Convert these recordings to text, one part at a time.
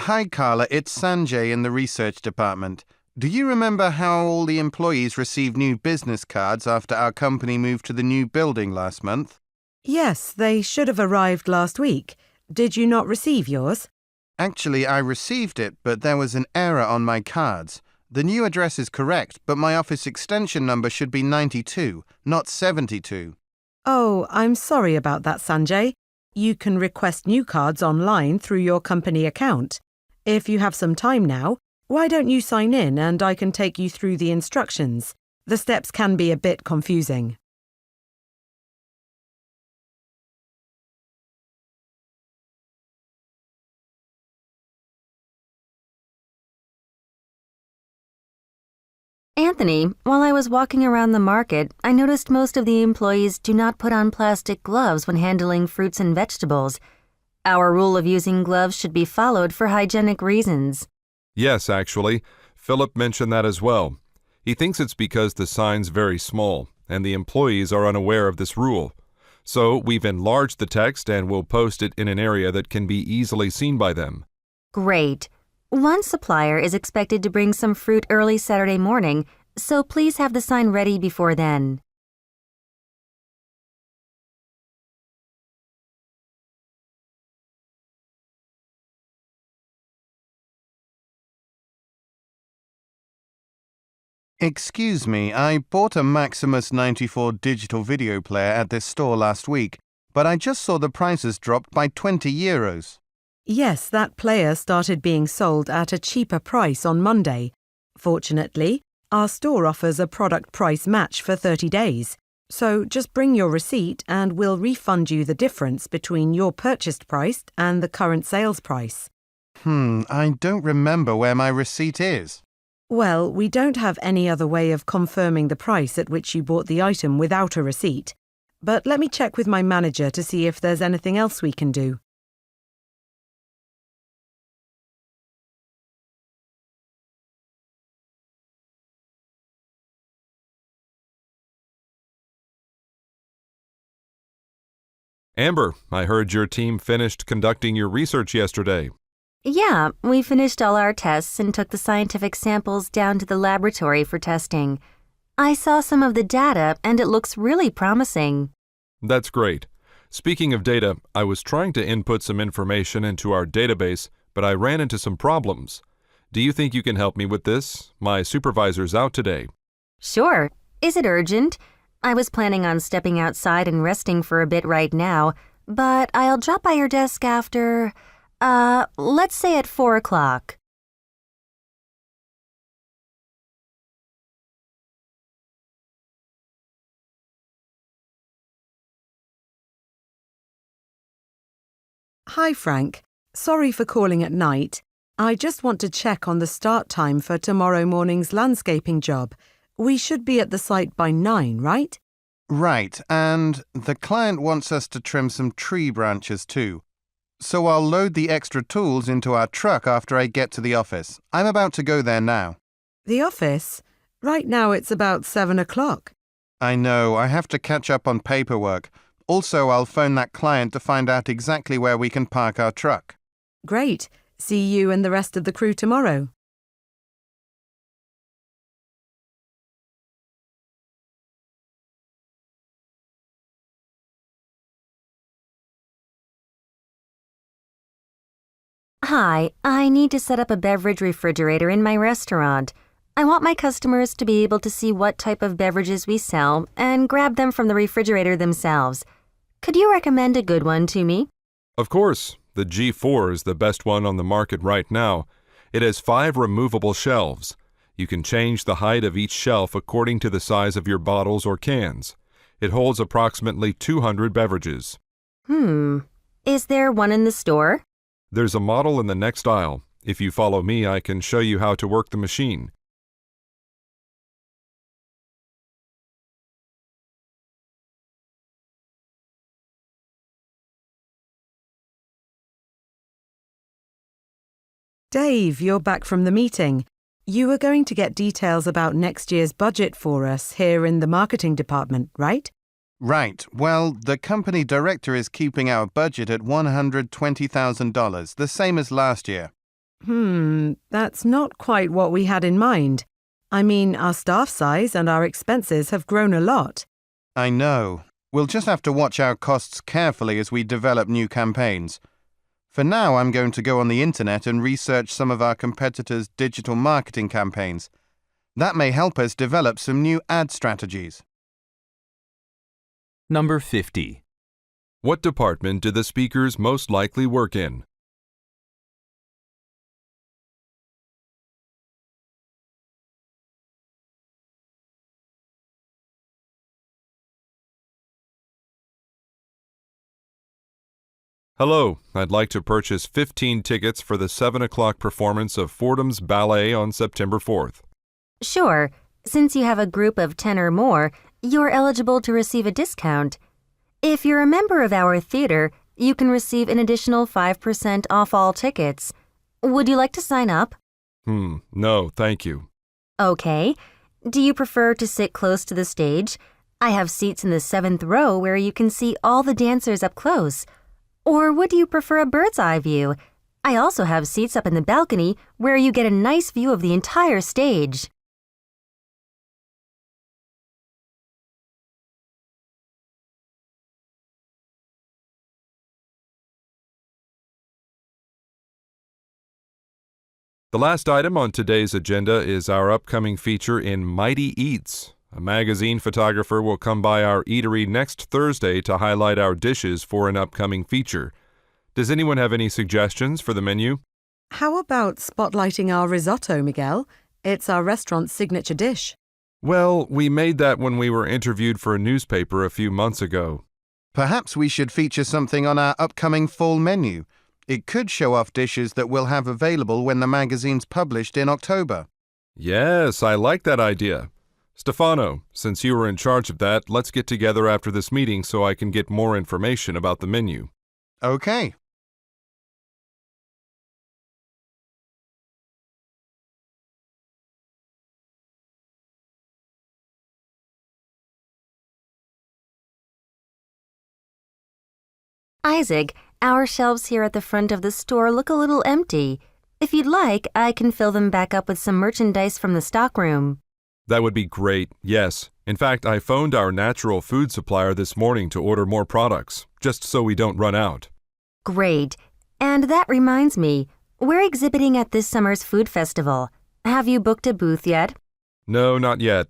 Hi, Carla. It's Sanjay in the research department. Do you remember how all the employees received new business cards after our company moved to the new building last month? Yes, they should have arrived last week. Did you not receive yours? Actually, I received it, but there was an error on my cards. The new address is correct, but my office extension number should be 92, not 72. Oh, I'm sorry about that, Sanjay. You can request new cards online through your company account. If you have some time now, why don't you sign in and I can take you through the instructions? The steps can be a bit confusing. Anthony, while I was walking around the market, I noticed most of the employees do not put on plastic gloves when handling fruits and vegetables. Our rule of using gloves should be followed for hygienic reasons. Yes, actually. Philip mentioned that as well. He thinks it's because the sign's very small, and the employees are unaware of this rule. So we've enlarged the text and will post it in an area that can be easily seen by them. Great. One supplier is expected to bring some fruit early Saturday morning, so please have the sign ready before then. Excuse me, I bought a Maximus 94 digital video player at this store last week, but I just saw the prices dropped by €20. Yes, that player started being sold at a cheaper price on Monday. Fortunately, our store offers a product price match for 30 days. So just bring your receipt and we'll refund you the difference between your purchased price and the current sales price. I don't remember where my receipt is. Well, we don't have any other way of confirming the price at which you bought the item without a receipt. But let me check with my manager to see if there's anything else we can do. Amber, I heard your team finished conducting your research yesterday. Yeah, we finished all our tests and took the scientific samples down to the laboratory for testing. I saw some of the data and it looks really promising. That's great. Speaking of data, I was trying to input some information into our database, but I ran into some problems. Do you think you can help me with this? My supervisor's out today. Sure. Is it urgent? I was planning on stepping outside and resting for a bit right now, but I'll drop by your desk after, let's say at 4 o'clock. Hi, Frank. Sorry for calling at night. I just want to check on the start time for tomorrow morning's landscaping job. We should be at the site by 9, right? Right, and the client wants us to trim some tree branches too. So I'll load the extra tools into our truck after I get to the office. I'm about to go there now. The office? Right now it's about 7 o'clock. I know, I have to catch up on paperwork. Also, I'll phone that client to find out exactly where we can park our truck. Great. See you and the rest of the crew tomorrow. Hi, I need to set up a beverage refrigerator in my restaurant. I want my customers to be able to see what type of beverages we sell and grab them from the refrigerator themselves. Could you recommend a good one to me? Of course, the G4 is the best one on the market right now. It has 5 removable shelves. You can change the height of each shelf according to the size of your bottles or cans. It holds approximately 200 beverages. Is there one in the store? There's a model in the next aisle. If you follow me, I can show you how to work the machine. Dave, you're back from the meeting. You were going to get details about next year's budget for us here in the marketing department, right? Right. Well, the company director is keeping our budget at $120,000, the same as last year. That's not quite what we had in mind. I mean, our staff size and our expenses have grown a lot. I know. We'll just have to watch our costs carefully as we develop new campaigns. For now, I'm going to go on the internet and research some of our competitors' digital marketing campaigns. That may help us develop some new ad strategies. Number 50. What department do the speakers most likely work in? Hello, I'd like to purchase 15 tickets for the 7 o'clock performance of Fordham's Ballet on September 4th. Sure. Since you have a group of 10 or more, you're eligible to receive a discount. If you're a member of our theater, you can receive an additional 5% off all tickets. Would you like to sign up? No, thank you. Okay. Do you prefer to sit close to the stage? I have seats in the 7th row where you can see all the dancers up close. Or would you prefer a bird's eye view? I also have seats up in the balcony where you get a nice view of the entire stage. The last item on today's agenda is our upcoming feature in Mighty Eats. A magazine photographer will come by our eatery next Thursday to highlight our dishes for an upcoming feature. Does anyone have any suggestions for the menu? How about spotlighting our risotto, Miguel? It's our restaurant's signature dish. Well, we made that when we were interviewed for a newspaper a few months ago. Perhaps we should feature something on our upcoming fall menu. It could show off dishes that we'll have available when the magazine's published in October. Yes, I like that idea. Stefano, since you were in charge of that, let's get together after this meeting so I can get more information about the menu. Okay. Isaac, our shelves here at the front of the store look a little empty. If you'd like, I can fill them back up with some merchandise from the stockroom. That would be great, yes. In fact, I phoned our natural food supplier this morning to order more products, just so we don't run out. Great. And that reminds me, we're exhibiting at this summer's food festival. Have you booked a booth yet? No, not yet.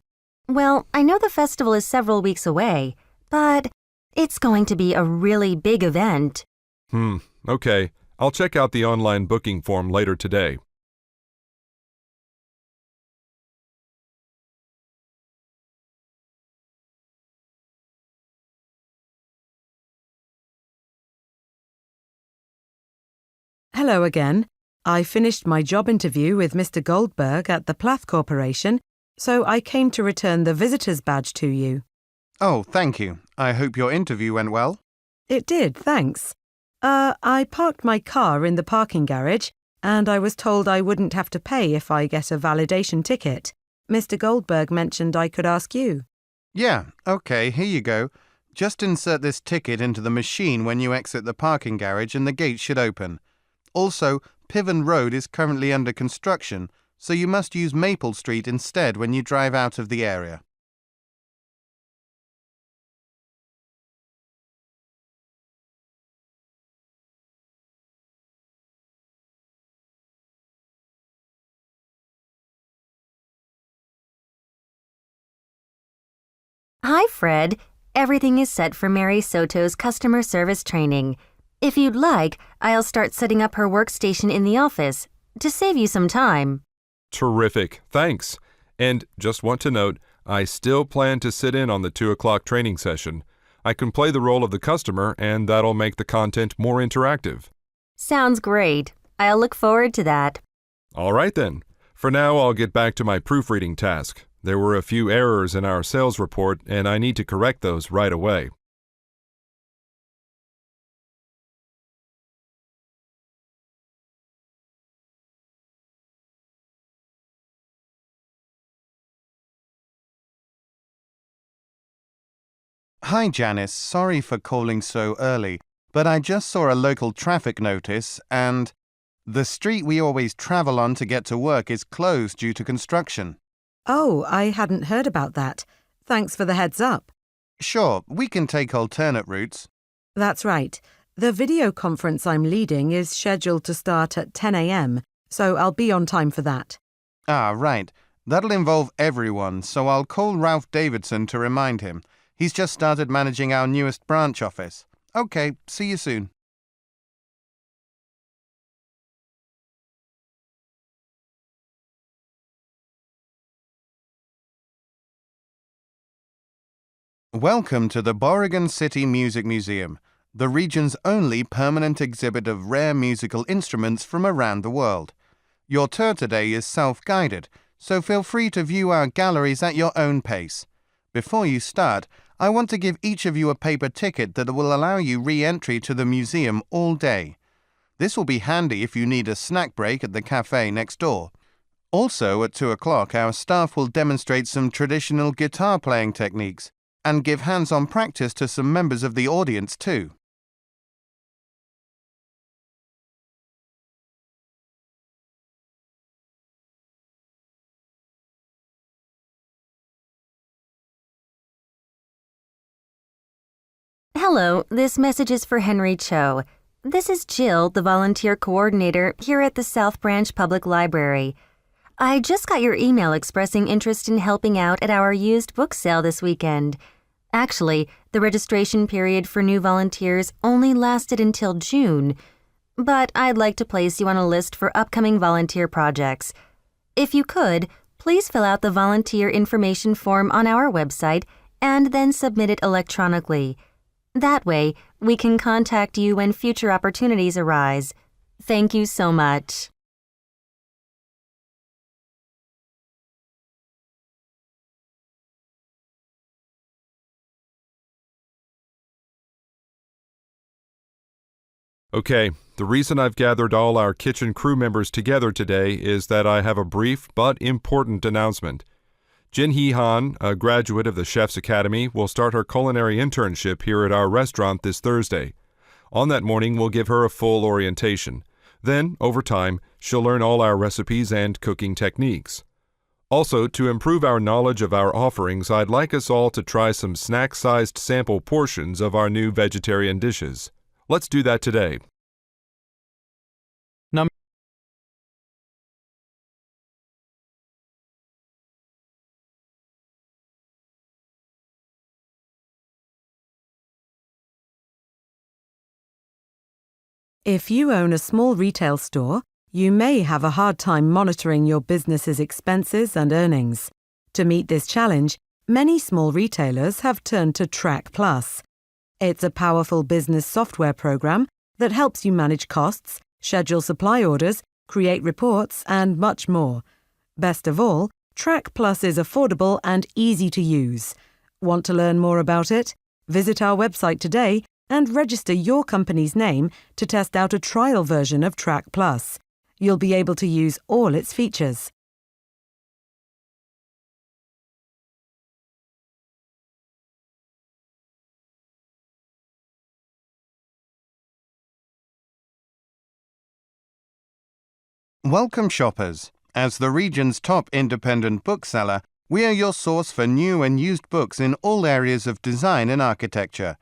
Well, I know the festival is several weeks away, but it's going to be a really big event. Okay. I'll check out the online booking form later today. Hello again. I finished my job interview with Mr. Goldberg at the Plath Corporation, so I came to return the visitor's badge to you. Oh, thank you. I hope your interview went well. It did, thanks. I parked my car in the parking garage, and I was told I wouldn't have to pay if I get a validation ticket. Mr. Goldberg mentioned I could ask you. Yeah, okay, here you go. Just insert this ticket into the machine when you exit the parking garage and the gate should open. Also, Piven Road is currently under construction, so you must use Maple Street instead when you drive out of the area. Hi, Fred. Everything is set for Mary Soto's customer service training. If you'd like, I'll start setting up her workstation in the office to save you some time. Terrific, thanks. And just want to note, I still plan to sit in on the 2 o'clock training session. I can play the role of the customer, and that'll make the content more interactive. Sounds great. I'll look forward to that. All right then. For now, I'll get back to my proofreading task. There were a few errors in our sales report, and I need to correct those right away. Hi, Janice. Sorry for calling so early, but I just saw a local traffic notice and The street we always travel on to get to work is closed due to construction. Oh, I hadn't heard about that. Thanks for the heads up. Sure, we can take alternate routes. That's right. The video conference I'm leading is scheduled to start at 10 a.m., so I'll be on time for that. Ah, right. That'll involve everyone, so I'll call Ralph Davidson to remind him. He's just started managing our newest branch office. Okay, see you soon. Welcome to the Oregon City Music Museum, the region's only permanent exhibit of rare musical instruments from around the world. Your tour today is self-guided, so feel free to view our galleries at your own pace. Before you start, I want to give each of you a paper ticket that will allow you re-entry to the museum all day. This will be handy if you need a snack break at the cafe next door. Also, at 2 o'clock, our staff will demonstrate some traditional guitar playing techniques and give hands-on practice to some members of the audience too. Hello, this message is for Henry Cho. This is Jill, the volunteer coordinator here at the South Branch Public Library. I just got your email expressing interest in helping out at our used book sale this weekend. Actually, the registration period for new volunteers only lasted until June, but I'd like to place you on a list for upcoming volunteer projects. If you could, please fill out the volunteer information form on our website and then submit it electronically. That way, we can contact you when future opportunities arise. Thank you so much. Okay, the reason I've gathered all our kitchen crew members together today is that I have a brief but important announcement. Jin Hee Han, a graduate of the Chef's Academy, will start her culinary internship here at our restaurant this Thursday. On that morning, we'll give her a full orientation. Then, over time, she'll learn all our recipes and cooking techniques. Also, to improve our knowledge of our offerings, I'd like us all to try some snack-sized sample portions of our new vegetarian dishes. Let's do that today. If you own a small retail store, you may have a hard time monitoring your business's expenses and earnings. To meet this challenge, many small retailers have turned to Track Plus. It's a powerful business software program that helps you manage costs, schedule supply orders, create reports, and much more. Best of all, Track Plus is affordable and easy to use. Want to learn more about it? Visit our website today and register your company's name to test out a trial version of Track Plus. You'll be able to use all its features. Welcome, shoppers. As the region's top independent bookseller, we are your source for new and used books in all areas of design and architecture.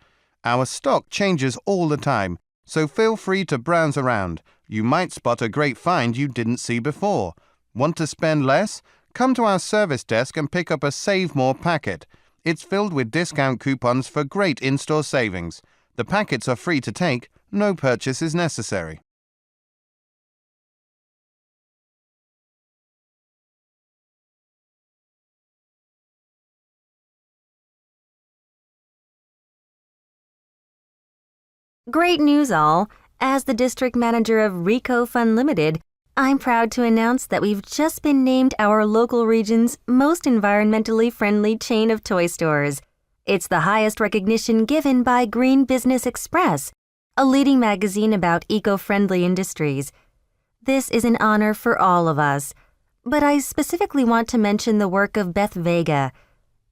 Our stock changes all the time, so feel free to browse around. You might spot a great find you didn't see before. Want to spend less? Come to our service desk and pick up a Save More packet. It's filled with discount coupons for great in-store savings. The packets are free to take. No purchase is necessary. Great news all! As the district manager of Rico Fund Limited, I'm proud to announce that we've just been named our local region's most environmentally friendly chain of toy stores. It's the highest recognition given by Green Business Express, a leading magazine about eco-friendly industries. This is an honor for all of us, but I specifically want to mention the work of Beth Vega.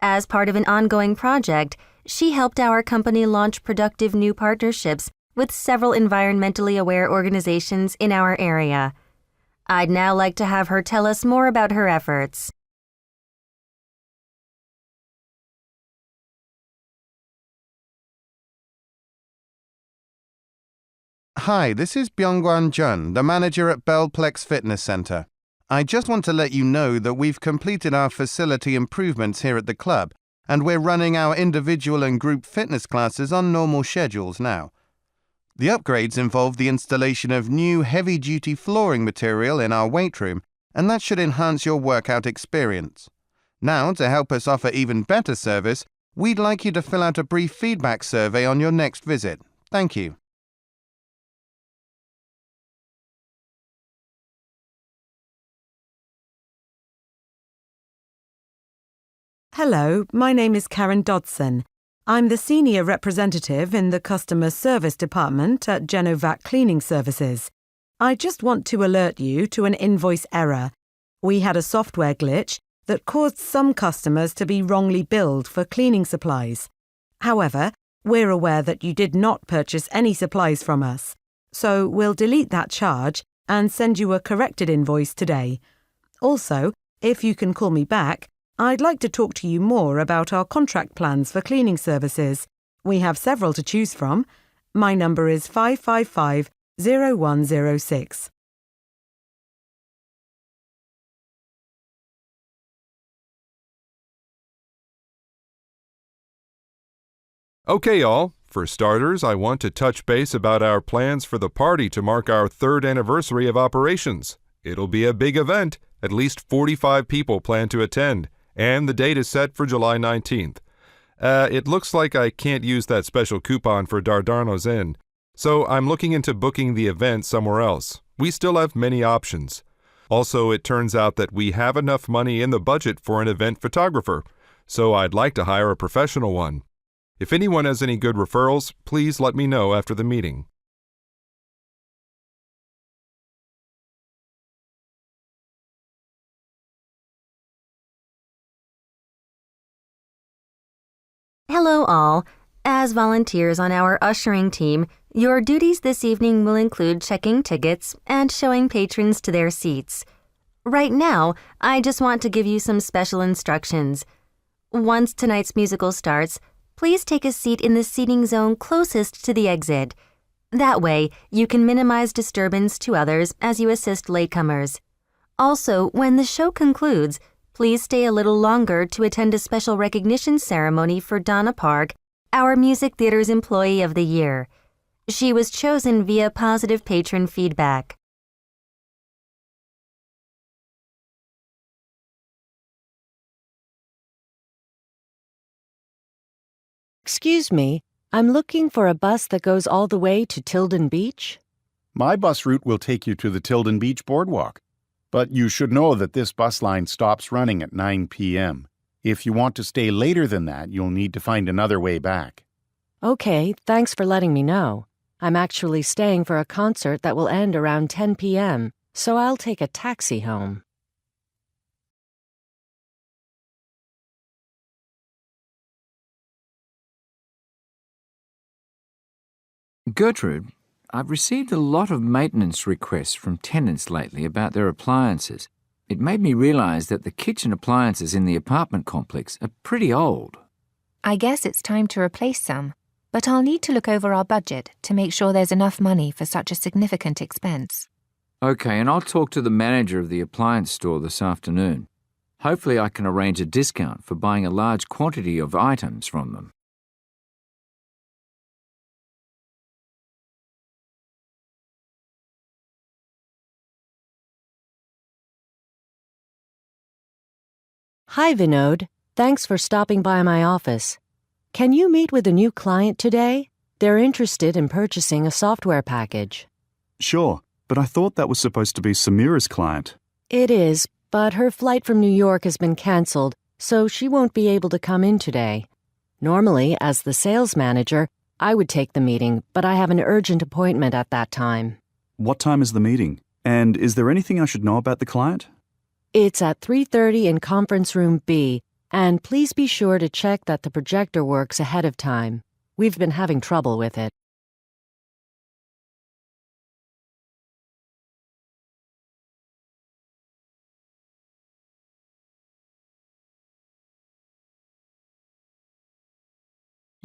As part of an ongoing project, she helped our company launch productive new partnerships with several environmentally aware organizations in our area. I'd now like to have her tell us more about her efforts. Hi, this is Byungwan Jun, the manager at Bellplex Fitness Center. I just want to let you know that we've completed our facility improvements here at the club, and we're running our individual and group fitness classes on normal schedules now. The upgrades involve the installation of new heavy-duty flooring material in our weight room, and that should enhance your workout experience. Now, to help us offer even better service, we'd like you to fill out a brief feedback survey on your next visit. Thank you. Hello, my name is Karen Dodson. I'm the Senior Representative in the Customer Service Department at Genovat Cleaning Services. I just want to alert you to an invoice error. We had a software glitch that caused some customers to be wrongly billed for cleaning supplies. However, we're aware that you did not purchase any supplies from us, so we'll delete that charge and send you a corrected invoice today. Also, if you can call me back, I'd like to talk to you more about our contract plans for cleaning services. We have several to choose from. My number is 555-0106. Okay, all. For starters, I want to touch base about our plans for the party to mark our 3rd anniversary of operations. It'll be a big event. At least 45 people plan to attend, and the date is set for July 19th. It looks like I can't use that special coupon for Dardarno's Inn, so I'm looking into booking the event somewhere else. We still have many options. Also, it turns out that we have enough money in the budget for an event photographer, so I'd like to hire a professional one. If anyone has any good referrals, please let me know after the meeting. Hello all. As volunteers on our ushering team, your duties this evening will include checking tickets and showing patrons to their seats. Right now, I just want to give you some special instructions. Once tonight's musical starts, please take a seat in the seating zone closest to the exit. That way, you can minimize disturbance to others as you assist latecomers. Also, when the show concludes, please stay a little longer to attend a special recognition ceremony for Donna Park, our Music Theater's Employee of the Year. She was chosen via positive patron feedback. Excuse me, I'm looking for a bus that goes all the way to Tilden Beach. My bus route will take you to the Tilden Beach Boardwalk. But you should know that this bus line stops running at 9 p.m. If you want to stay later than that, you'll need to find another way back. Okay, thanks for letting me know. I'm actually staying for a concert that will end around 10 p.m., so I'll take a taxi home. Gertrude, I've received a lot of maintenance requests from tenants lately about their appliances. It made me realize that the kitchen appliances in the apartment complex are pretty old. I guess it's time to replace some, but I'll need to look over our budget to make sure there's enough money for such a significant expense. Okay, and I'll talk to the manager of the appliance store this afternoon. Hopefully I can arrange a discount for buying a large quantity of items from them. Hi, Vinod. Thanks for stopping by my office. Can you meet with a new client today? They're interested in purchasing a software package. Sure, but I thought that was supposed to be Samira's client. It is, but her flight from New York has been cancelled, so she won't be able to come in today. Normally, as the sales manager, I would take the meeting, but I have an urgent appointment at that time. What time is the meeting? And is there anything I should know about the client? It's at 3:30 in Conference Room B, and please be sure to check that the projector works ahead of time. We've been having trouble with it.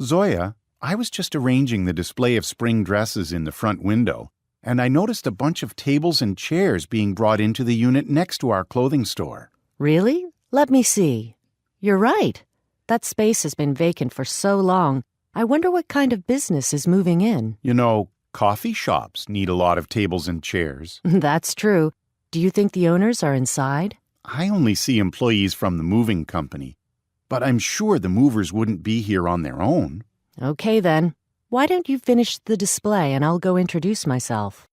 Zoya, I was just arranging the display of spring dresses in the front window, and I noticed a bunch of tables and chairs being brought into the unit next to our clothing store. Really? Let me see. You're right. That space has been vacant for so long. I wonder what kind of business is moving in. You know, coffee shops need a lot of tables and chairs. That's true. Do you think the owners are inside? I only see employees from the moving company, but I'm sure the movers wouldn't be here on their own. Okay then. Why don't you finish the display and I'll go introduce myself.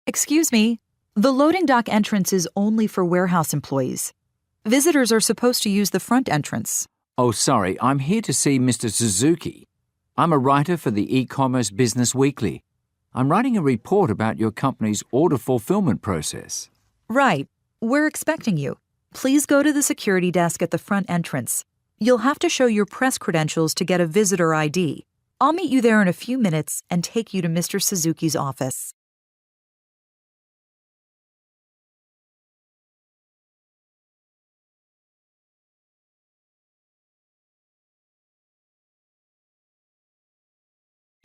Excuse me, the loading dock entrance is only for warehouse employees. Visitors are supposed to use the front entrance. Oh, sorry, I'm here to see Mr. Suzuki. I'm a writer for the e-commerce Business Weekly. I'm writing a report about your company's order fulfillment process. Right. We're expecting you. Please go to the security desk at the front entrance. You'll have to show your press credentials to get a visitor ID. I'll meet you there in a few minutes and take you to Mr. Suzuki's office.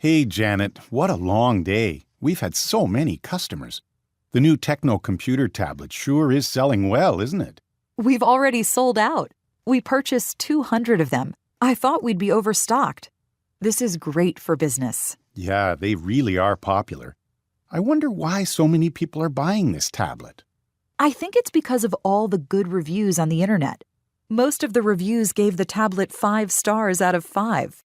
Hey, Janet, what a long day. We've had so many customers. The new Techno computer tablet sure is selling well, isn't it? We've already sold out. We purchased 200 of them. I thought we'd be overstocked. This is great for business. Yeah, they really are popular. I wonder why so many people are buying this tablet. I think it's because of all the good reviews on the internet. Most of the reviews gave the tablet 5 stars out of 5.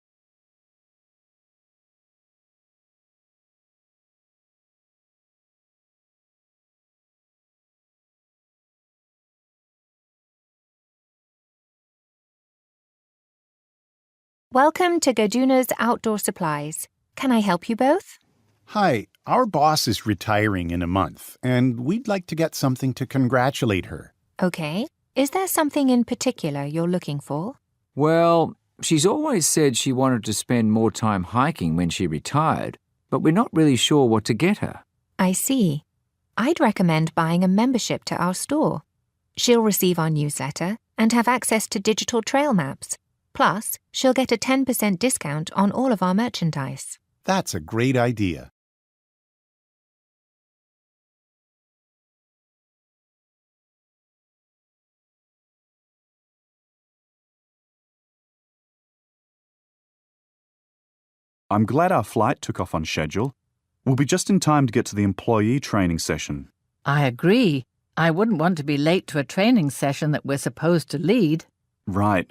Welcome to Gaduna's Outdoor Supplies. Can I help you both? Hi, our boss is retiring in a month, and we'd like to get something to congratulate her. Okay. Is there something in particular you're looking for? Well, she's always said she wanted to spend more time hiking when she retired, but we're not really sure what to get her. I see. I'd recommend buying a membership to our store. She'll receive our newsletter and have access to digital trail maps. Plus, she'll get a 10% discount on all of our merchandise. That's a great idea. I'm glad our flight took off on schedule. We'll be just in time to get to the employee training session. I agree. I wouldn't want to be late to a training session that we're supposed to lead. Right.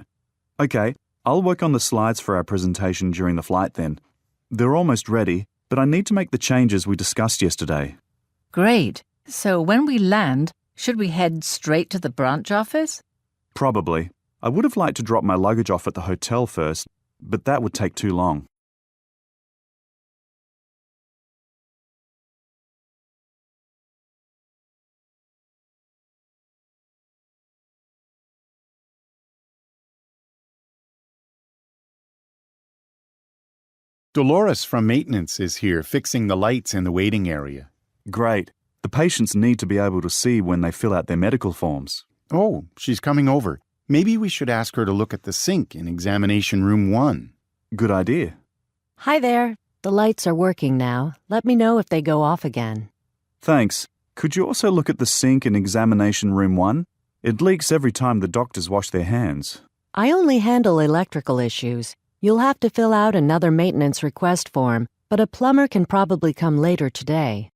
Okay, I'll work on the slides for our presentation during the flight then. They're almost ready, but I need to make the changes we discussed yesterday. Great. So when we land, should we head straight to the branch office? Probably. I would have liked to drop my luggage off at the hotel first, but that would take too long. Dolores from maintenance is here fixing the lights in the waiting area. Great. The patients need to be able to see when they fill out their medical forms. Oh, she's coming over. Maybe we should ask her to look at the sink in examination room 1. Good idea. Hi there. The lights are working now. Let me know if they go off again. Thanks. Could you also look at the sink in examination room 1? It leaks every time the doctors wash their hands. I only handle electrical issues. You'll have to fill out another maintenance request form, but a plumber can probably come later today.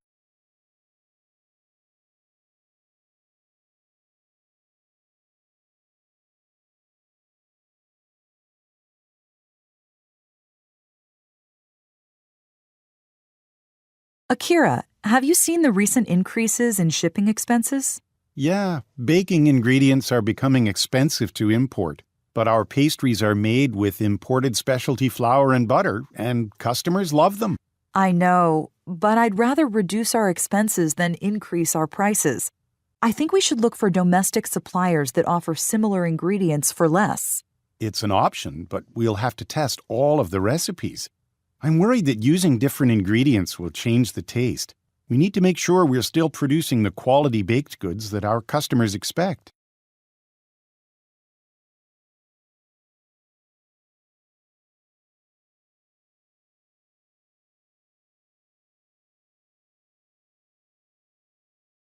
Akira, have you seen the recent increases in shipping expenses? Yeah, baking ingredients are becoming expensive to import, but our pastries are made with imported specialty flour and butter, and customers love them. I know, but I'd rather reduce our expenses than increase our prices. I think we should look for domestic suppliers that offer similar ingredients for less. It's an option, but we'll have to test all of the recipes. I'm worried that using different ingredients will change the taste. We need to make sure we're still producing the quality baked goods that our customers expect.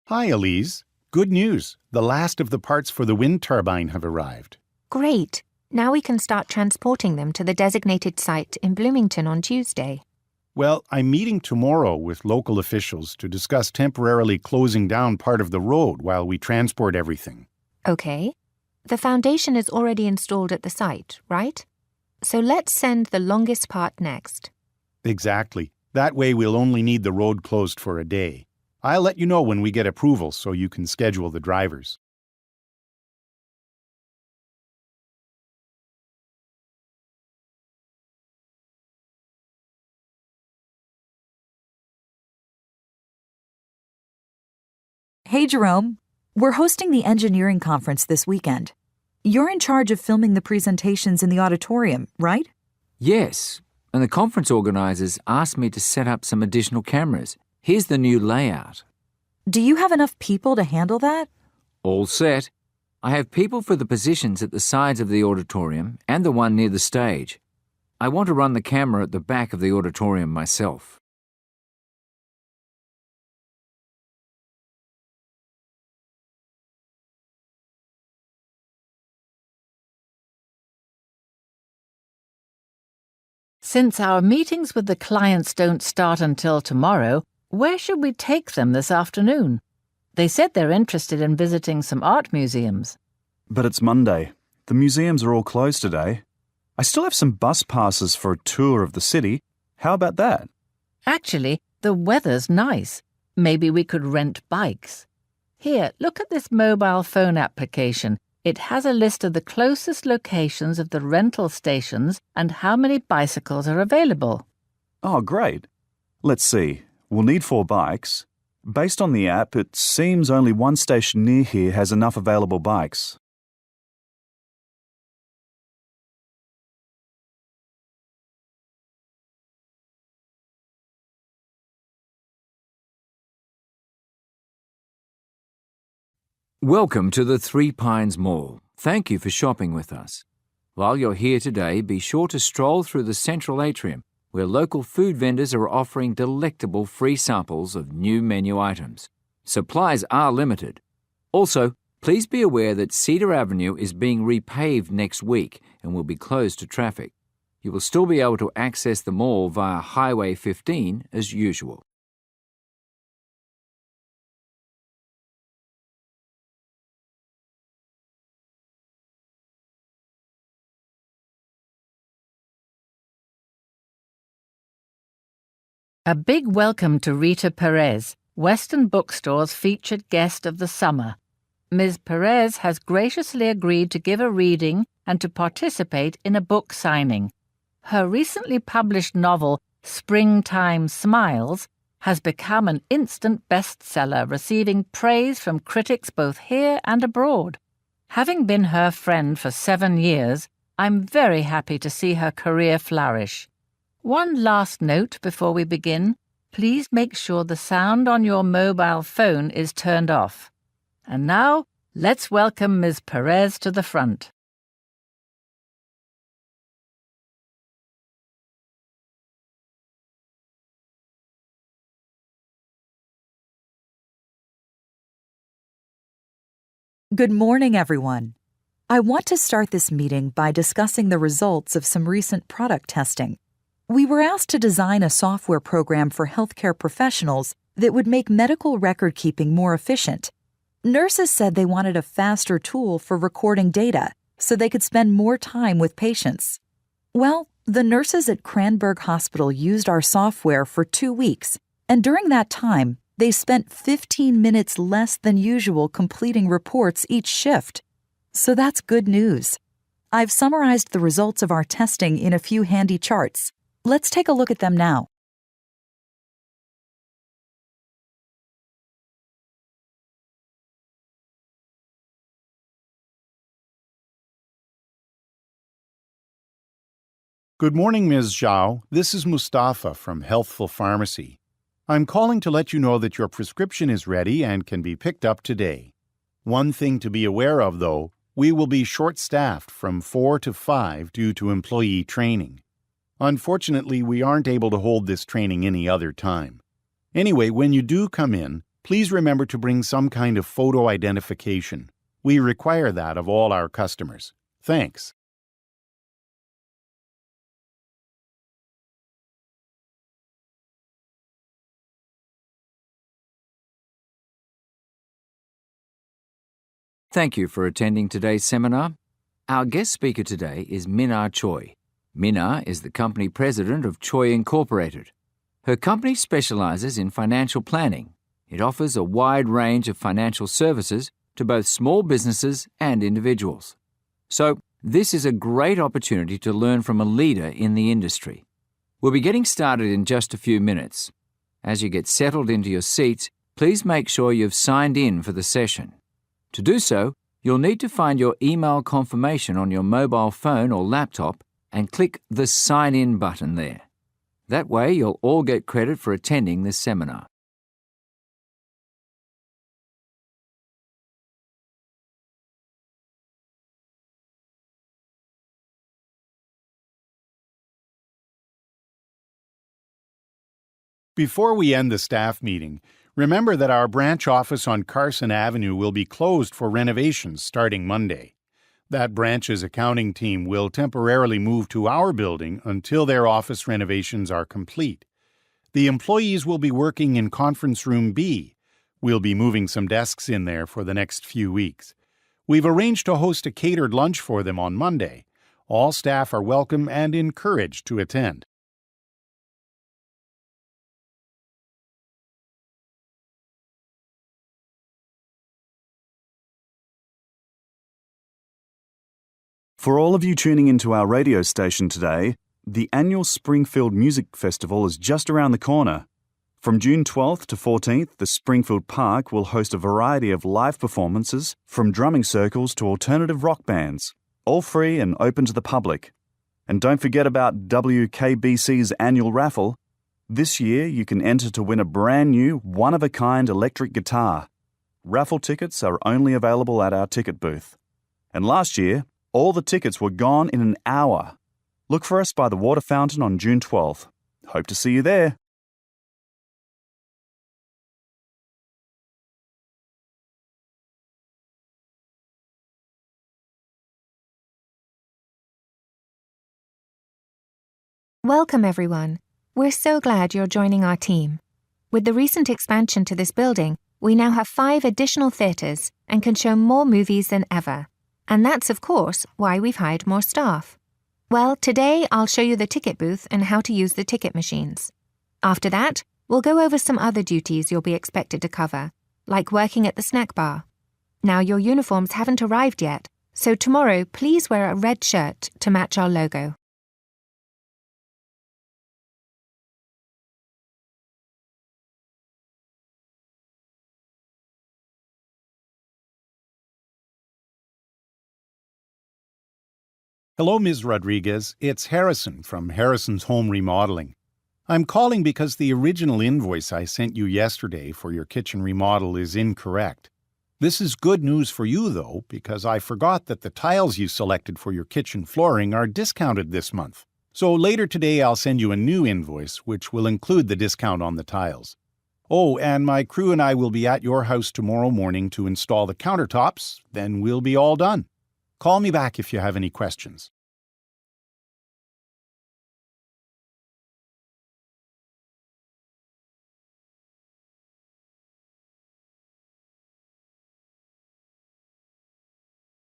Hi, Elise. Good news. The last of the parts for the wind turbine have arrived. Great. Now we can start transporting them to the designated site in Bloomington on Tuesday. Well, I'm meeting tomorrow with local officials to discuss temporarily closing down part of the road while we transport everything. Okay. The foundation is already installed at the site, right? So let's send the longest part next. Exactly. That way we'll only need the road closed for a day. I'll let you know when we get approval so you can schedule the drivers. Hey, Jerome. We're hosting the engineering conference this weekend. You're in charge of filming the presentations in the auditorium, right? Yes, and the conference organisers asked me to set up some additional cameras. Here's the new layout. Do you have enough people to handle that? All set. I have people for the positions at the sides of the auditorium and the one near the stage. I want to run the camera at the back of the auditorium myself. Since our meetings with the clients don't start until tomorrow, where should we take them this afternoon? They said they're interested in visiting some art museums. But it's Monday. The museums are all closed today. I still have some bus passes for a tour of the city. How about that? Actually, the weather's nice. Maybe we could rent bikes. Here, look at this mobile phone application. It has a list of the closest locations of the rental stations and how many bicycles are available. Oh, great. Let's see. We'll need 4 bikes. Based on the app, it seems only one station near here has enough available bikes. Welcome to the Three Pines Mall. Thank you for shopping with us. While you're here today, be sure to stroll through the central atrium, where local food vendors are offering delectable free samples of new menu items. Supplies are limited. Also, please be aware that Cedar Avenue is being repaved next week and will be closed to traffic. You will still be able to access the mall via Highway 15 as usual. A big welcome to Rita Perez, Western Bookstore's featured guest of the summer. Ms. Perez has graciously agreed to give a reading and to participate in a book signing. Her recently published novel, Springtime Smiles, has become an instant bestseller, receiving praise from critics both here and abroad. Having been her friend for 7 years, I'm very happy to see her career flourish. One last note before we begin. Please make sure the sound on your mobile phone is turned off. And now, let's welcome Ms. Perez to the front. Good morning, everyone. I want to start this meeting by discussing the results of some recent product testing. We were asked to design a software program for healthcare professionals that would make medical record-keeping more efficient. Nurses said they wanted a faster tool for recording data so they could spend more time with patients. Well, the nurses at Cranberg Hospital used our software for 2 weeks, and during that time, they spent 15 minutes less than usual completing reports each shift. So that's good news. I've summarized the results of our testing in a few handy charts. Let's take a look at them now. Good morning, Ms. Zhao. This is Mustafa from Healthful Pharmacy. I'm calling to let you know that your prescription is ready and can be picked up today. One thing to be aware of, though, we will be short-staffed from 4 to 5 due to employee training. Unfortunately, we aren't able to hold this training any other time. Anyway, when you do come in, please remember to bring some kind of photo identification. We require that of all our customers. Thanks. Thank you for attending today's seminar. Our guest speaker today is Mina Choi. Mina is the company president of Choi Incorporated. Her company specializes in financial planning. It offers a wide range of financial services to both small businesses and individuals. So, this is a great opportunity to learn from a leader in the industry. We'll be getting started in just a few minutes. As you get settled into your seats, please make sure you've signed in for the session. To do so, you'll need to find your email confirmation on your mobile phone or laptop and click the Sign In button there. That way, you'll all get credit for attending this seminar. Before we end the staff meeting, remember that our branch office on Carson Avenue will be closed for renovations starting Monday. That branch's accounting team will temporarily move to our building until their office renovations are complete. The employees will be working in Conference Room B. We'll be moving some desks in there for the next few weeks. We've arranged to host a catered lunch for them on Monday. All staff are welcome and encouraged to attend. For all of you tuning into our radio station today, the annual Springfield Music Festival is just around the corner. From June 12th to 14th, the Springfield Park will host a variety of live performances, from drumming circles to alternative rock bands, all free and open to the public. And don't forget about WKBC's annual raffle. This year, you can enter to win a brand new, one-of-a-kind electric guitar. Raffle tickets are only available at our ticket booth. And last year, all the tickets were gone in an hour. Look for us by the water fountain on June 12th. Hope to see you there. Welcome, everyone. We're so glad you're joining our team. With the recent expansion to this building, we now have 5 additional theatres and can show more movies than ever. And that's, of course, why we've hired more staff. Well, today I'll show you the ticket booth and how to use the ticket machines. After that, we'll go over some other duties you'll be expected to cover, like working at the snack bar. Now, your uniforms haven't arrived yet, so tomorrow please wear a red shirt to match our logo. Hello, Ms. Rodriguez. It's Harrison from Harrison's Home Remodeling. I'm calling because the original invoice I sent you yesterday for your kitchen remodel is incorrect. This is good news for you, though, because I forgot that the tiles you selected for your kitchen flooring are discounted this month. So later today I'll send you a new invoice, which will include the discount on the tiles. Oh, and my crew and I will be at your house tomorrow morning to install the countertops, then we'll be all done. Call me back if you have any questions.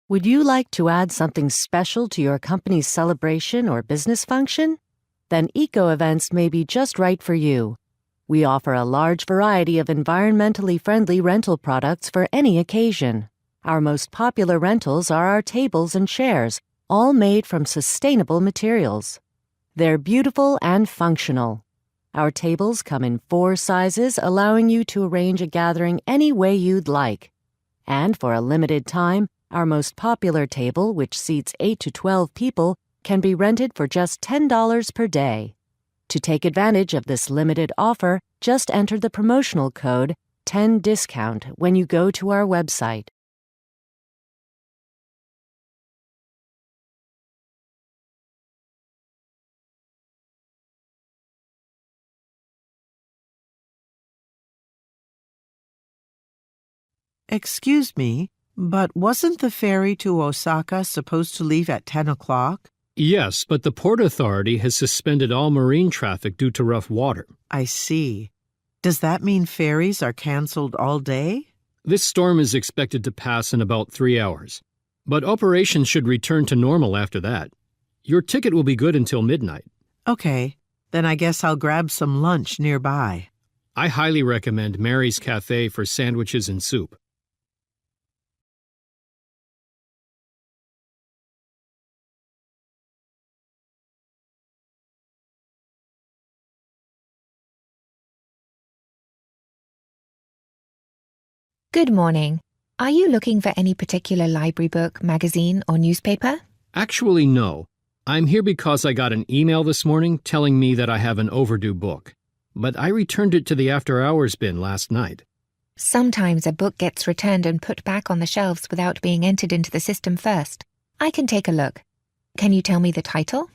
Would you like to add something special to your company's celebration or business function? Then Eco Events may be just right for you. We offer a large variety of environmentally friendly rental products for any occasion. Our most popular rentals are our tables and chairs, all made from sustainable materials. They're beautiful and functional. Our tables come in 4 sizes, allowing you to arrange a gathering any way you'd like. And for a limited time, our most popular table, which seats 8 to 12 people, can be rented for just $10 per day. To take advantage of this limited offer, just enter the promotional code 10DISCOUNT when you go to our website. Excuse me, but wasn't the ferry to Osaka supposed to leave at 10 o'clock? Yes, but the Port Authority has suspended all marine traffic due to rough water. I see. Does that mean ferries are canceled all day? This storm is expected to pass in about 3 hours, but operations should return to normal after that. Your ticket will be good until midnight. Okay, then I guess I'll grab some lunch nearby. I highly recommend Mary's Cafe for sandwiches and soup. Good morning. Are you looking for any particular library book, magazine, or newspaper? Actually, no. I'm here because I got an email this morning telling me that I have an overdue book, but I returned it to the after-hours bin last night. Sometimes a book gets returned and put back on the shelves without being entered into the system first. I can take a look. Can you tell me the title?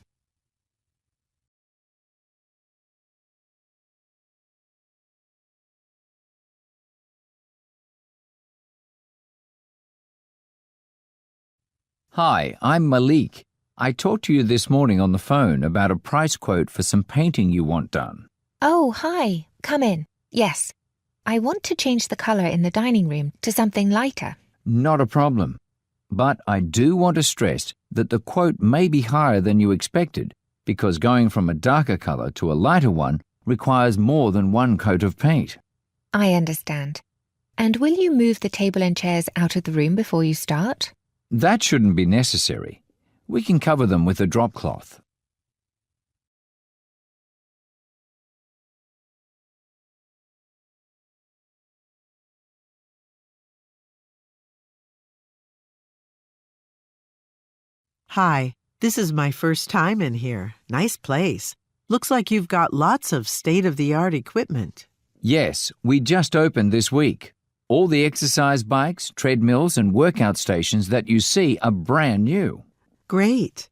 Hi, I'm Malik. I talked to you this morning on the phone about a price quote for some painting you want done. Oh, hi. Come in. Yes. I want to change the color in the dining room to something lighter. Not a problem. But I do want to stress that the quote may be higher than you expected because going from a darker color to a lighter one requires more than one coat of paint. I understand. And will you move the table and chairs out of the room before you start? That shouldn't be necessary. We can cover them with a drop cloth. Hi, this is my first time in here. Nice place. Looks like you've got lots of state-of-the-art equipment. Yes, we just opened this week. All the exercise bikes, treadmills, and workout stations that you see are brand new. Great.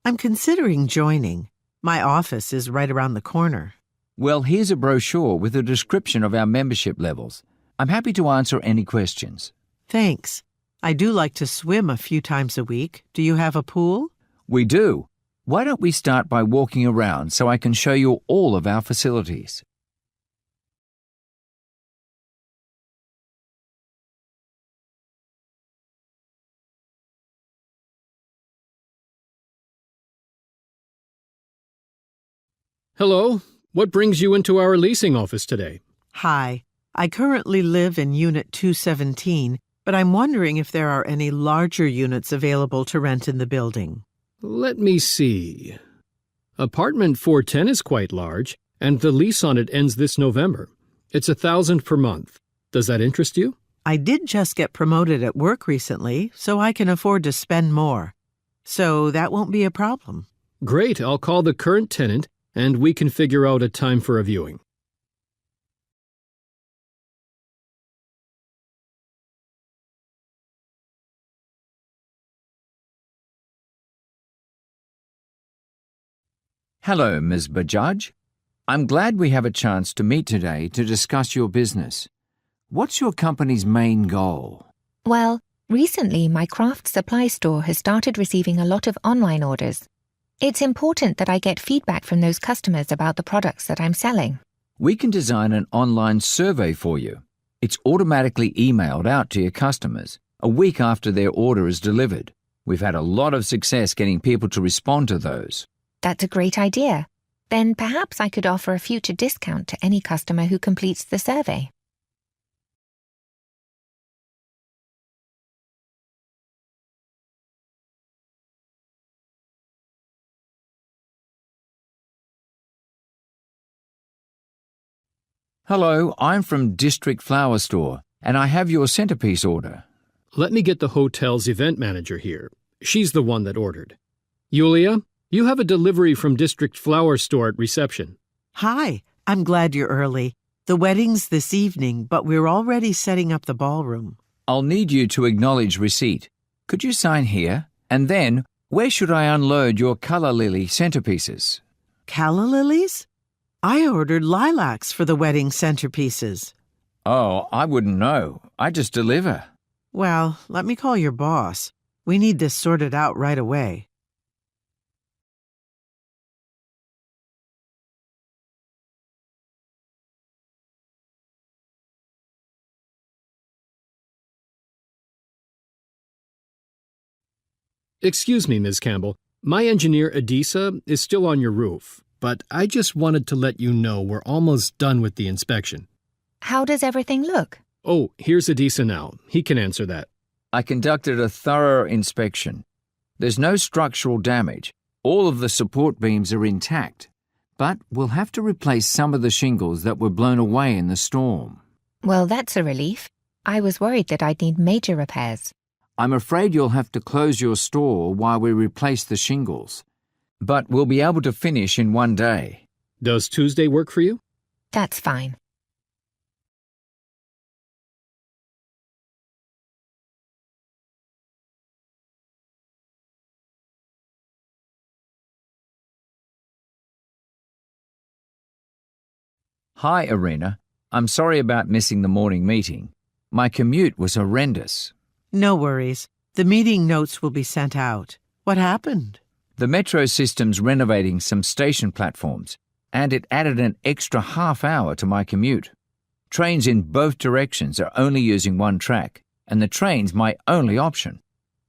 I'm considering joining. My office is right around the corner. Well, here's a brochure with a description of our membership levels. I'm happy to answer any questions. Thanks. I do like to swim a few times a week. Do you have a pool? We do. Why don't we start by walking around so I can show you all of our facilities? Hello. What brings you into our leasing office today? Hi. I currently live in Unit 217, but I'm wondering if there are any larger units available to rent in the building. Let me see. Apartment 410 is quite large, and the lease on it ends this November. It's $1,000 per month. Does that interest you? I did just get promoted at work recently, so I can afford to spend more. So that won't be a problem. Great. I'll call the current tenant, and we can figure out a time for a viewing. Hello, Ms. Bajaj. I'm glad we have a chance to meet today to discuss your business. What's your company's main goal? Well, recently my craft supply store has started receiving a lot of online orders. It's important that I get feedback from those customers about the products that I'm selling. We can design an online survey for you. It's automatically emailed out to your customers a week after their order is delivered. We've had a lot of success getting people to respond to those. That's a great idea. Then perhaps I could offer a future discount to any customer who completes the survey. Hello, I'm from District Flower Store, and I have your centerpiece order. Let me get the hotel's event manager here. She's the one that ordered. Yulia, You have a delivery from District Flower Store at reception. Hi, I'm glad you're early. The wedding's this evening, but we're already setting up the ballroom. I'll need you to acknowledge receipt. Could you sign here? And then, where should I unload your colour lily centerpieces? Calla lilies? I ordered lilacs for the wedding centerpieces. Oh, I wouldn't know. I just deliver. Well, let me call your boss. We need this sorted out right away. Excuse me, Ms. Campbell. My engineer, Adisa, is still on your roof, but I just wanted to let you know we're almost done with the inspection. How does everything look? Oh, here's Adisa now. He can answer that. I conducted a thorough inspection. There's no structural damage. All of the support beams are intact, but we'll have to replace some of the shingles that were blown away in the storm. Well, that's a relief. I was worried that I'd need major repairs. I'm afraid you'll have to close your store while we replace the shingles, but we'll be able to finish in one day. Does Tuesday work for you? That's fine. Hi, Arena. I'm sorry about missing the morning meeting. My commute was horrendous. No worries. The meeting notes will be sent out. What happened? The metro system's renovating some station platforms, and it added an extra half hour to my commute. Trains in both directions are only using one track, and the train's my only option.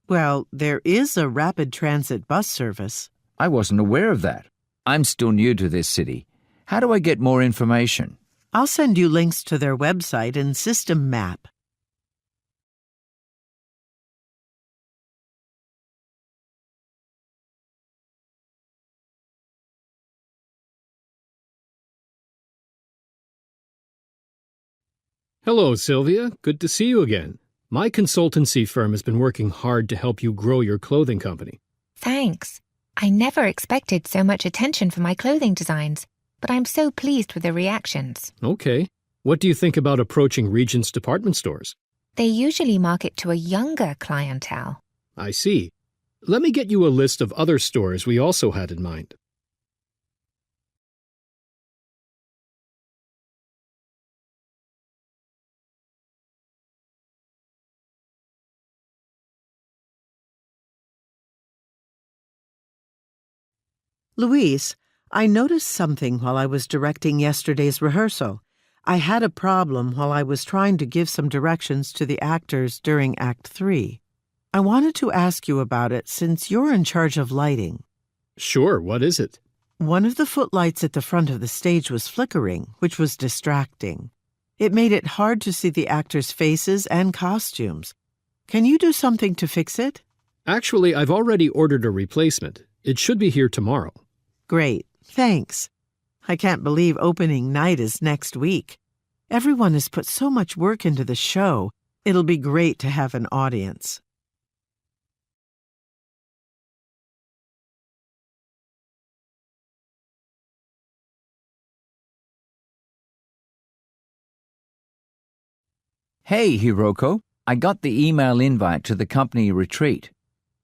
Well, there is a rapid transit bus service. I wasn't aware of that. I'm still new to this city. How do I get more information? I'll send you links to their website and system map. Hello, Sylvia. Good to see you again. My consultancy firm has been working hard to help you grow your clothing company. Thanks. I never expected so much attention for my clothing designs, but I'm so pleased with the reactions. Okay. What do you think about approaching Regent's department stores? They usually market to a younger clientele. I see. Let me get you a list of other stores we also had in mind. Louise, I noticed something while I was directing yesterday's rehearsal. I had a problem while I was trying to give some directions to the actors during Act 3. I wanted to ask you about it since you're in charge of lighting. Sure, what is it? One of the footlights at the front of the stage was flickering, which was distracting. It made it hard to see the actors' faces and costumes. Can you do something to fix it? Actually, I've already ordered a replacement. It should be here tomorrow. Great, thanks. I can't believe opening night is next week. Everyone has put so much work into the show. It'll be great to have an audience. Hey, Hiroko. I got the email invite to the company retreat.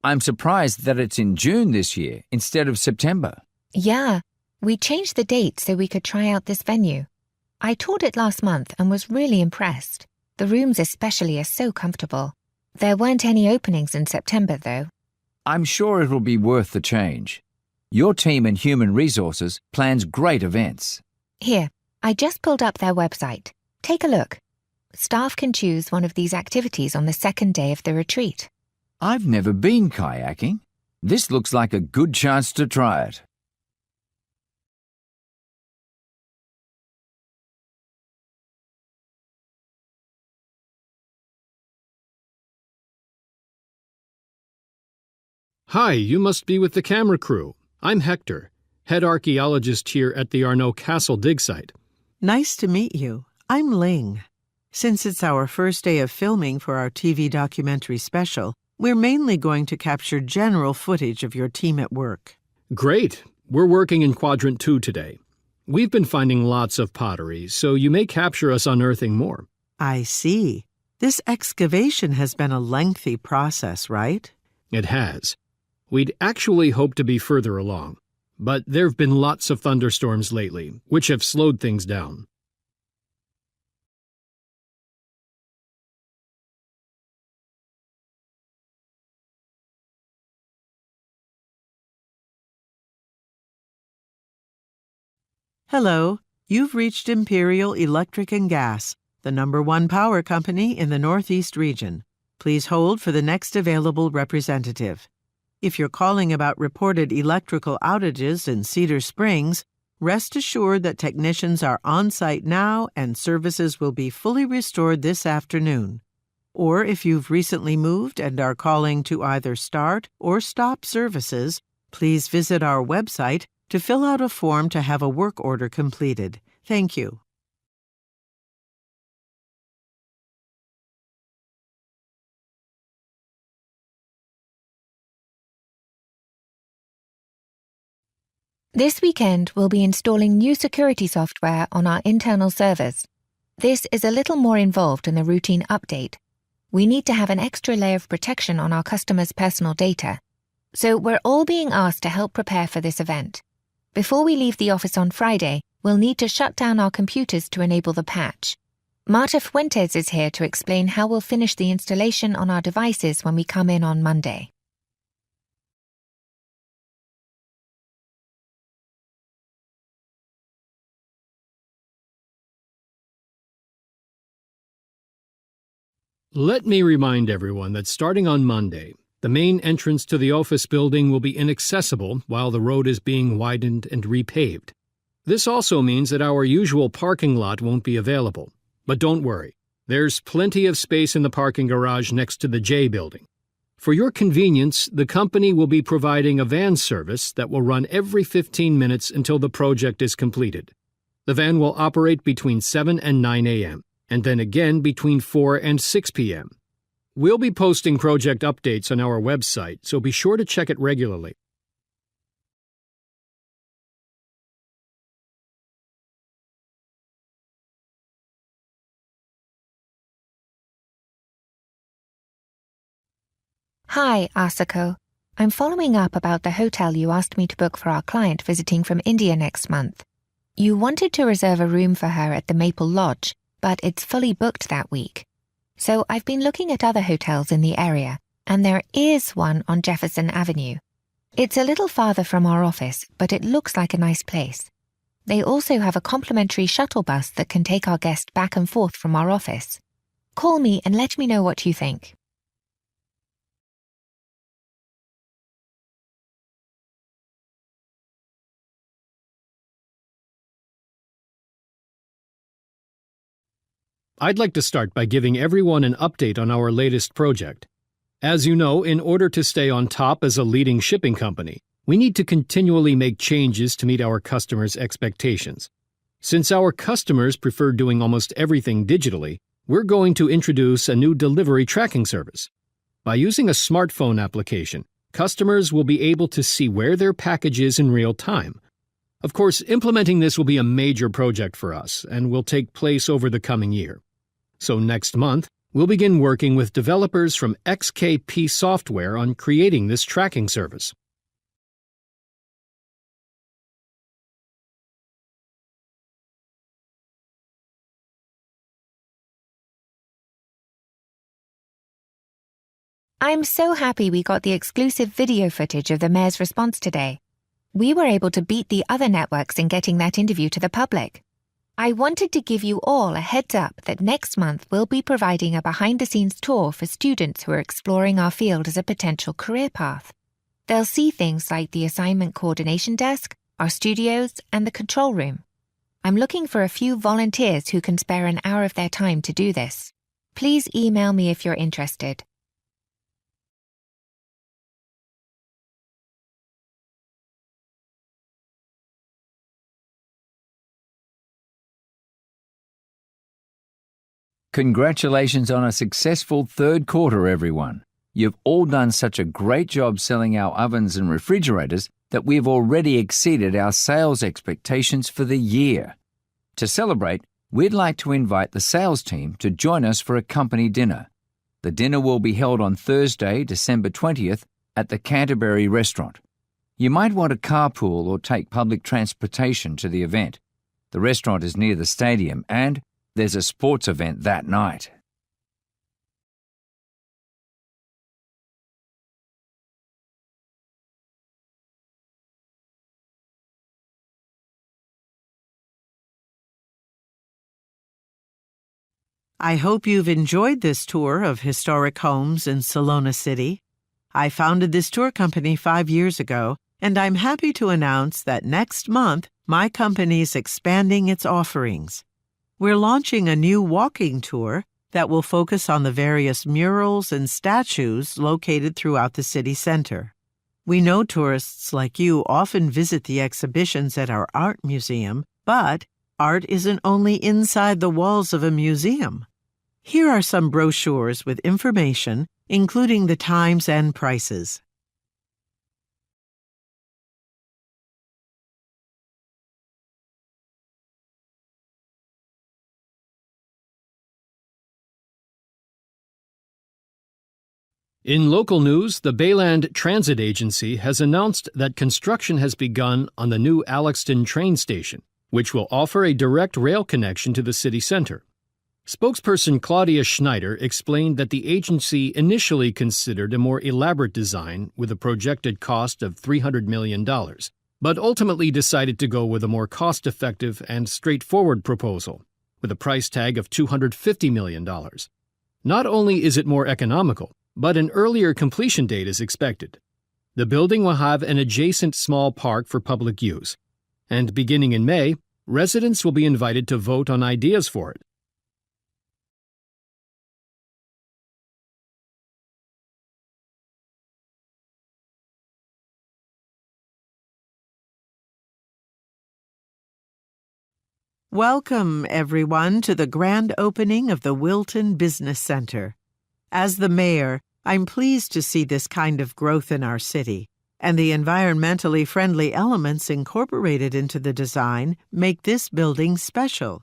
I'm surprised that it's in June this year instead of September. Yeah, we changed the date so we could try out this venue. I toured it last month and was really impressed. The rooms especially are so comfortable. There weren't any openings in September, though. I'm sure it'll be worth the change. Your team in Human Resources plans great events. Here, I just pulled up their website. Take a look. Staff can choose one of these activities on the second day of the retreat. I've never been kayaking. This looks like a good chance to try it. Hi, you must be with the camera crew. I'm Hector, head archaeologist here at the Arnaud Castle dig site. Nice to meet you. I'm Ling. Since it's our first day of filming for our TV documentary special, we're mainly going to capture general footage of your team at work. Great. We're working in Quadrant 2 today. We've been finding lots of pottery, so you may capture us unearthing more. I see. This excavation has been a lengthy process, right? It has. We'd actually hoped to be further along, but there have been lots of thunderstorms lately, which have slowed things down. Hello, you've reached Imperial Electric and Gas, the #1 power company in the Northeast region. Please hold for the next available representative. If you're calling about reported electrical outages in Cedar Springs, rest assured that technicians are on site now and services will be fully restored this afternoon. Or if you've recently moved and are calling to either start or stop services, please visit our website to fill out a form to have a work order completed. Thank you. This weekend, we'll be installing new security software on our internal servers. This is a little more involved than the routine update. We need to have an extra layer of protection on our customers' personal data. So we're all being asked to help prepare for this event. Before we leave the office on Friday, we'll need to shut down our computers to enable the patch. Marta Fuentes is here to explain how we'll finish the installation on our devices when we come in on Monday. Let me remind everyone that starting on Monday, the main entrance to the office building will be inaccessible while the road is being widened and repaved. This also means that our usual parking lot won't be available. But don't worry, there's plenty of space in the parking garage next to the J building. For your convenience, the company will be providing a van service that will run every 15 minutes until the project is completed. The van will operate between 7 and 9 a.m., and then again between 4 and 6 p.m. We'll be posting project updates on our website, so be sure to check it regularly. Hi, Asako. I'm following up about the hotel you asked me to book for our client visiting from India next month. You wanted to reserve a room for her at the Maple Lodge, but it's fully booked that week. So I've been looking at other hotels in the area, and there is one on Jefferson Avenue. It's a little farther from our office, but it looks like a nice place. They also have a complimentary shuttle bus that can take our guest back and forth from our office. Call me and let me know what you think. I'd like to start by giving everyone an update on our latest project. As you know, in order to stay on top as a leading shipping company, we need to continually make changes to meet our customers' expectations. Since our customers prefer doing almost everything digitally, we're going to introduce a new delivery tracking service. By using a smartphone application, customers will be able to see where their package is in real time. Of course, implementing this will be a major project for us and will take place over the coming year. So next month, we'll begin working with developers from XKP Software on creating this tracking service. I'm so happy we got the exclusive video footage of the mayor's response today. We were able to beat the other networks in getting that interview to the public. I wanted to give you all a heads up that next month we'll be providing a behind-the-scenes tour for students who are exploring our field as a potential career path. They'll see things like the assignment coordination desk, our studios, and the control room. I'm looking for a few volunteers who can spare an hour of their time to do this. Please email me if you're interested. Congratulations on a successful third quarter, everyone. You've all done such a great job selling our ovens and refrigerators that we've already exceeded our sales expectations for the year. To celebrate, we'd like to invite the sales team to join us for a company dinner. The dinner will be held on Thursday, December 20th at the Canterbury restaurant. You might want to carpool or take public transportation to the event. The restaurant is near the stadium and there's a sports event that night. I hope you've enjoyed this tour of historic homes in Salona City. I founded this tour company 5 years ago, and I'm happy to announce that next month, my company's expanding its offerings. We're launching a new walking tour that will focus on the various murals and statues located throughout the city center. We know tourists like you often visit the exhibitions at our art museum, but art isn't only inside the walls of a museum. Here are some brochures with information, including the times and prices. In local news, the Bayland Transit Agency has announced that construction has begun on the new Alexton train station, which will offer a direct rail connection to the city center. Spokesperson Claudia Schneider explained that the agency initially considered a more elaborate design with a projected cost of $300 million, but ultimately decided to go with a more cost-effective and straightforward proposal, with a price tag of $250 million. Not only is it more economical, but an earlier completion date is expected. The building will have an adjacent small park for public use, and beginning in May, residents will be invited to vote on ideas for it. Welcome, everyone, to the grand opening of the Wilton Business Center. As the mayor, I'm pleased to see this kind of growth in our city, and the environmentally friendly elements incorporated into the design make this building special.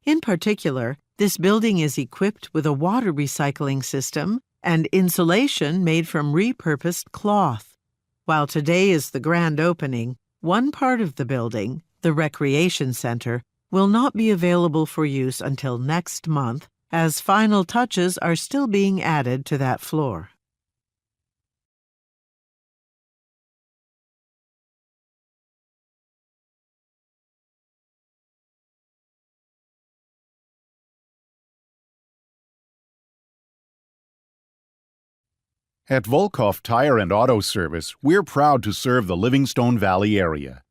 In particular, this building is equipped with a water recycling system and insulation made from repurposed cloth. While today is the grand opening, one part of the building, the Recreation Center, will not be available for use until next month, as final touches are still being added to that floor. At Volkov Tire and Auto Service, we're proud to serve the Livingstone Valley area.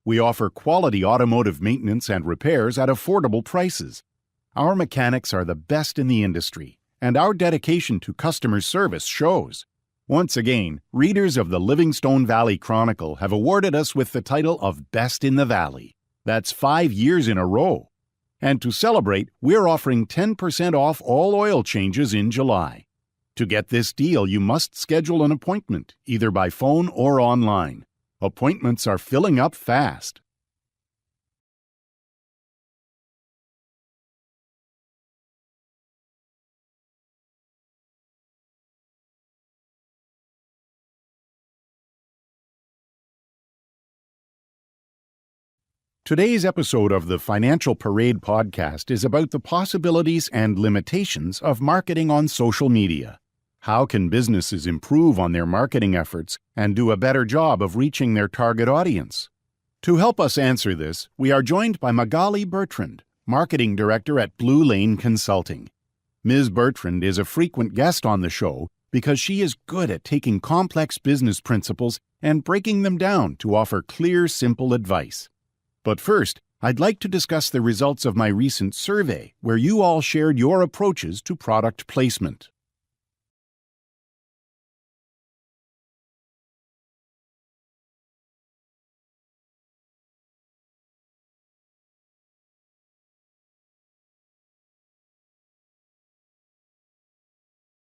We offer quality automotive maintenance and repairs at affordable prices. Our mechanics are the best in the industry, and our dedication to customer service shows. Once again, readers of the Livingstone Valley Chronicle have awarded us with the title of Best in the Valley. That's 5 years in a row. And to celebrate, we're offering 10% off all oil changes in July. To get this deal, you must schedule an appointment, either by phone or online. Appointments are filling up fast. Today's episode of the Financial Parade podcast is about the possibilities and limitations of marketing on social media. How can businesses improve on their marketing efforts and do a better job of reaching their target audience? To help us answer this, we are joined by Magali Bertrand, Marketing Director at Blue Lane Consulting. Ms. Bertrand is a frequent guest on the show because she is good at taking complex business principles and breaking them down to offer clear, simple advice. But first, I'd like to discuss the results of my recent survey where you all shared your approaches to product placement.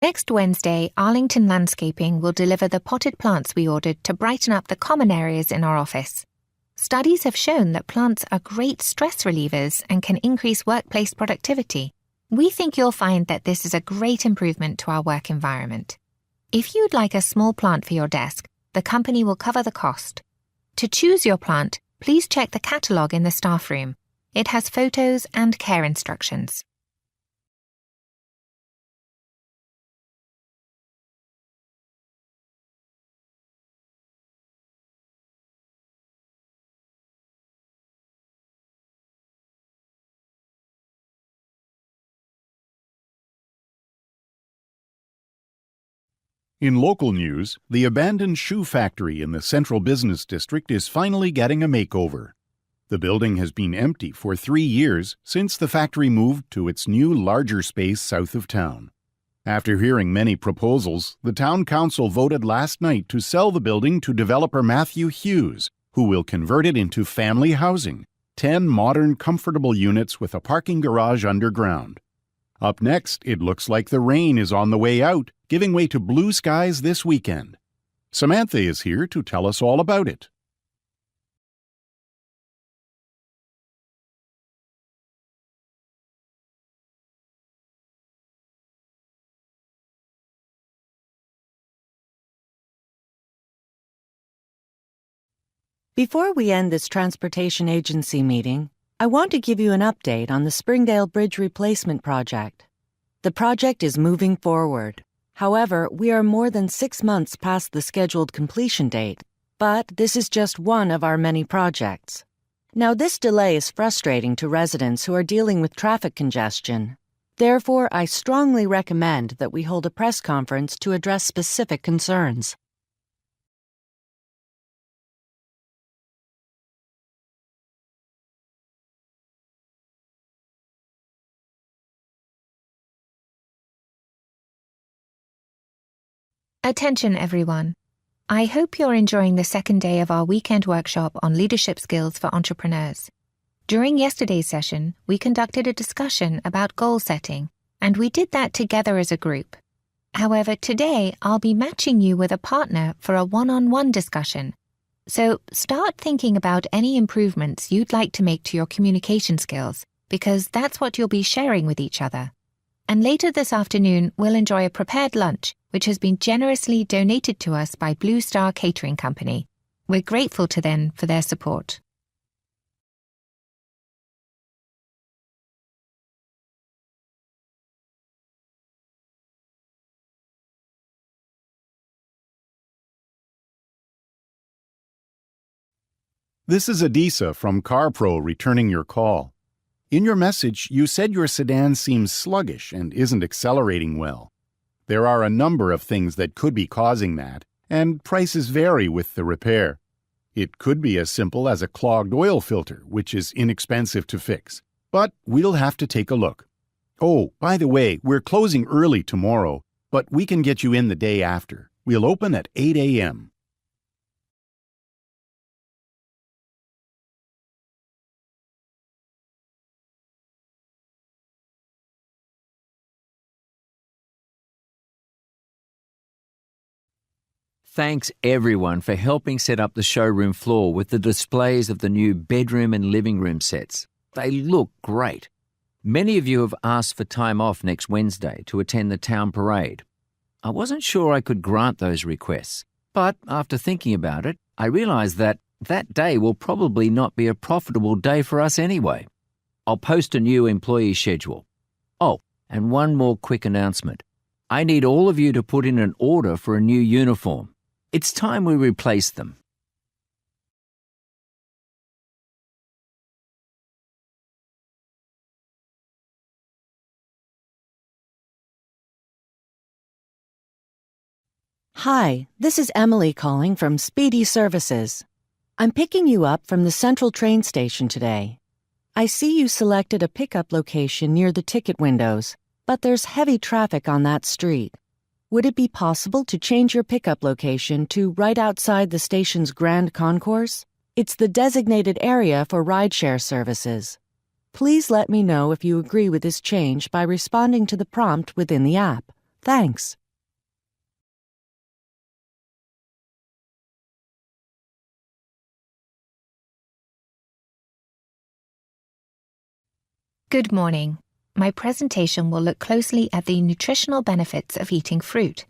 Next Wednesday, Arlington Landscaping will deliver the potted plants we ordered to brighten up the common areas in our office. Studies have shown that plants are great stress relievers and can increase workplace productivity. We think you'll find that this is a great improvement to our work environment. If you'd like a small plant for your desk, the company will cover the cost. To choose your plant, please check the catalogue in the staff room. It has photos and care instructions. In local news, the abandoned shoe factory in the Central Business District is finally getting a makeover. The building has been empty for 3 years since the factory moved to its new larger space south of town. After hearing many proposals, the town council voted last night to sell the building to developer Matthew Hughes, who will convert it into family housing, 10 modern, comfortable units with a parking garage underground. Up next, it looks like the rain is on the way out, giving way to blue skies this weekend. Samantha is here to tell us all about it. Before we end this transportation agency meeting, I want to give you an update on the Springdale Bridge Replacement Project. The project is moving forward. However, we are more than 6 months past the scheduled completion date, but this is just one of our many projects. Now, this delay is frustrating to residents who are dealing with traffic congestion. Therefore, I strongly recommend that we hold a press conference to address specific concerns. Attention everyone. I hope you're enjoying the second day of our weekend workshop on leadership skills for entrepreneurs. During yesterday's session, we conducted a discussion about goal setting, and we did that together as a group. However, today I'll be matching you with a partner for a one-on-one discussion. So start thinking about any improvements you'd like to make to your communication skills, because that's what you'll be sharing with each other. And later this afternoon, we'll enjoy a prepared lunch, which has been generously donated to us by Blue Star Catering Company. We're grateful to them for their support. This is Adisa from CarPro returning your call. In your message, you said your sedan seems sluggish and isn't accelerating well. There are a number of things that could be causing that, and prices vary with the repair. It could be as simple as a clogged oil filter, which is inexpensive to fix. But we'll have to take a look. Oh, by the way, we're closing early tomorrow, but we can get you in the day after. We'll open at 8 a.m. Thanks everyone for helping set up the showroom floor with the displays of the new bedroom and living room sets. They look great. Many of you have asked for time off next Wednesday to attend the town parade. I wasn't sure I could grant those requests, but after thinking about it, I realized that day will probably not be a profitable day for us anyway. I'll post a new employee schedule. Oh, and one more quick announcement. I need all of you to put in an order for a new uniform. It's time we replace them. Hi, this is Emily calling from Speedy Services. I'm picking you up from the Central train station today. I see you selected a pickup location near the ticket windows, but there's heavy traffic on that street. Would it be possible to change your pickup location to right outside the station's Grand Concourse? It's the designated area for rideshare services. Please let me know if you agree with this change by responding to the prompt within the app. Thanks. Good morning. My presentation will look closely at the nutritional benefits of eating fruit.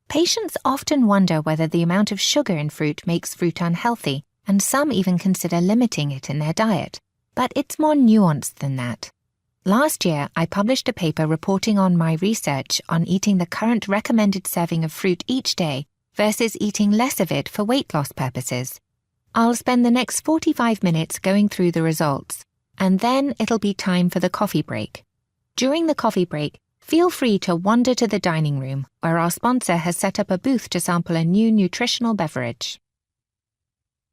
Patients often wonder whether the amount of sugar in fruit makes fruit unhealthy, and some even consider limiting it in their diet. But it's more nuanced than that. Last year, I published a paper reporting on my research on eating the current recommended serving of fruit each day versus eating less of it for weight loss purposes. I'll spend the next 45 minutes going through the results, and then it'll be time for the coffee break. During the coffee break, feel free to wander to the dining room, where our sponsor has set up a booth to sample a new nutritional beverage.